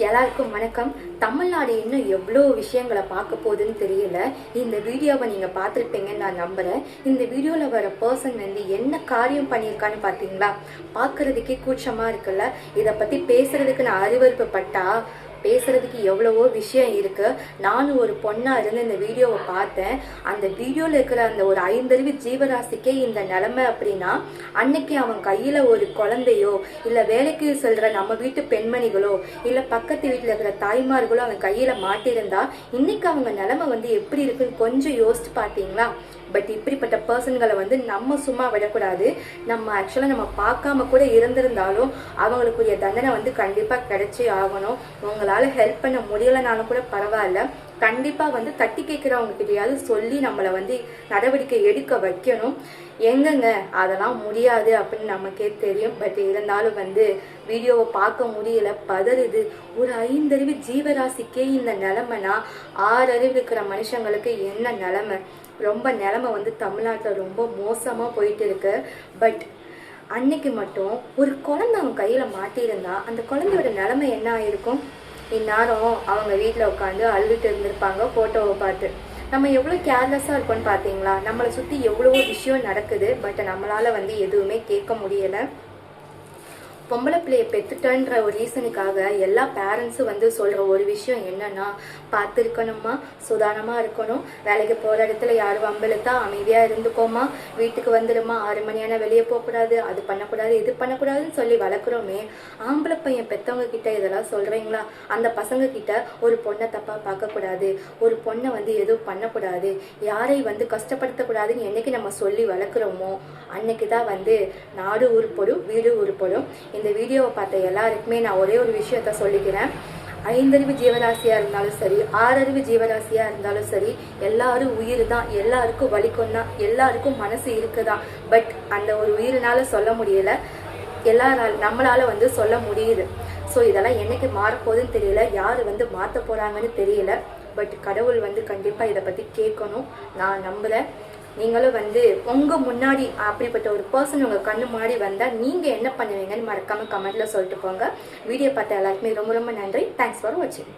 எல்லாருக்கும் வணக்கம். தமிழ்நாடு இன்னும் எவ்வளோ விஷயங்களை பார்க்க போகுதுன்னு தெரியல. இந்த வீடியோவை நீங்கள் பார்த்துருப்பீங்கன்னு நான் நம்புகிறேன். இந்த வீடியோவில் வர பர்சன் என்ன காரியம் பண்ணியிருக்கான்னு பார்த்தீங்களா? பார்க்குறதுக்கே கூச்சமாக இருக்குல்ல. இதை பற்றி பேசுறதுக்கு நான் அறிவுறுப்பப்பட்டா பேசுறதுக்கு எவ்வளவோ விஷயம் இருக்கு. நானும் ஒரு பொண்ணா இருந்து இந்த வீடியோவை பார்த்தேன். அந்த வீடியோல இருக்கிற அந்த ஒரு 5 அறிவு ஜீவராசிக்கே இந்த நிலைமை அப்படின்னா, அன்னைக்கு அவன் கையில ஒரு குழந்தையோ இல்ல வேலைக்கு செல்ற நம்ம வீட்டு பெண்மணிகளோ இல்ல பக்கத்து வீட்டுல இருக்கிற தாய்மார்களோ அவன் கையில மாட்டிருந்தா இன்னைக்கு அவங்க நிலைமை எப்படி இருக்குன்னு கொஞ்சம் யோசிச்சு பார்த்தீங்களா? பட் இப்படிப்பட்ட பர்சன்களை நம்ம சும்மா விடக்கூடாது. நம்ம ஆக்சுவலாக நம்ம பார்க்காம கூட இருந்திருந்தாலும் அவங்களுக்குரிய தண்டனை கண்டிப்பாக கிடைச்சே ஆகணும். உங்களால் ஹெல்ப் பண்ண முடியலைனாலும் கூட பரவாயில்ல, கண்டிப்பாக தட்டி கேட்குறவங்க கிட்டையாவது சொல்லி நம்மளை நடவடிக்கை எடுக்க வைக்கணும். எங்கங்க அதெல்லாம் முடியாது அப்படின்னு நமக்கே தெரியும். பட் இருந்தாலும் வீடியோவை பார்க்க முடியல, பதறுது. ஒரு 5 அறிவு ஜீவராசிக்கே இந்த நிலைமைனா 6 அறிவு இருக்கிற மனுஷங்களுக்கு என்ன நிலைமை? ரொம்ப நிலைமை தமிழ்நாட்டில் ரொம்ப மோசமாக போயிட்டு இருக்கு. பட் அன்னைக்கு மட்டும் ஒரு குழந்தை அவன் கையில் மாட்டியிருந்தா அந்த குழந்தையோட நிலைமை என்ன ஆயிருக்கும்? இந்நேரம் அவங்க வீட்டில் உட்காந்து அழுதுட்டு இருந்திருப்பாங்க ஃபோட்டோவை பார்த்து. நம்ம எவ்வளோ கேர்லெஸ்ஸாக இருக்கோன்னு பார்த்தீங்களா? நம்மளை சுற்றி எவ்வளவோ விஷயம் நடக்குது. பட் நம்மளால் எதுவுமே கேட்க முடியலை. பொம்பளை பிள்ளையை பெற்றுட்டன்ற ஒரு ரீசனுக்காக எல்லா பேரண்ட்ஸும் சொல்கிற ஒரு விஷயம் என்னன்னா, பார்த்து இருக்கணுமா, சுதானமாக இருக்கணும், வேலைக்கு போகிற இடத்துல யாரும் வம்பெழுத்தா அமைதியாக இருந்துக்கோமா, வீட்டுக்கு வந்துடுமா, 6 மணியான வெளியே போகக்கூடாது, அது பண்ணக்கூடாது இது பண்ணக்கூடாதுன்னு சொல்லி வளர்க்குறோமே. ஆம்பளை பையன் பெற்றவங்க கிட்ட இதெல்லாம் சொல்கிறீங்களா? அந்த பசங்க கிட்ட ஒரு பொண்ணை தப்பாக பார்க்கக்கூடாது, ஒரு பொண்ணை எதுவும் பண்ணக்கூடாது, யாரை கஷ்டப்படுத்தக்கூடாதுன்னு என்னைக்கு நம்ம சொல்லி வளர்க்குறோமோ அன்னைக்கு தான் நாடு உருப்படும், வீடு உருப்படும். இந்த வீடியோவை பார்த்த எல்லாருக்குமே நான் ஒரே ஒரு விஷயத்த சொல்லிக்கிறேன். 5 அறிவு ஜீவராசியாக இருந்தாலும் சரி, 6 அறிவு ஜீவராசியாக இருந்தாலும் சரி, எல்லாரும் உயிர் தான், எல்லாருக்கும் வலிக்கும் தான், எல்லாருக்கும் மனசு இருக்குதான். பட் அந்த ஒரு உயிரினால சொல்ல முடியலை, நம்மளால சொல்ல முடியுது. ஸோ இதெல்லாம் என்னைக்கு மாறப்போகுதுன்னு தெரியல, யார் மாற்ற போகிறாங்கன்னு தெரியல. பட் கடவுள் கண்டிப்பாக இதை பற்றி கேட்கணும் நான் நம்புகிறேன். நீங்களும் உங்க முன்னாடி அப்படிப்பட்ட ஒரு பர்சன் உங்க கண்ணு முன்னாடி வந்தா நீங்க என்ன பண்ணுவீங்கன்னு மறக்காம கமெண்ட்ல சொல்லிட்டு போங்க. வீடியோ பார்த்த எல்லாருக்குமே ரொம்ப ரொம்ப நன்றி. தேங்க்ஸ் ஃபார் வாட்சிங்.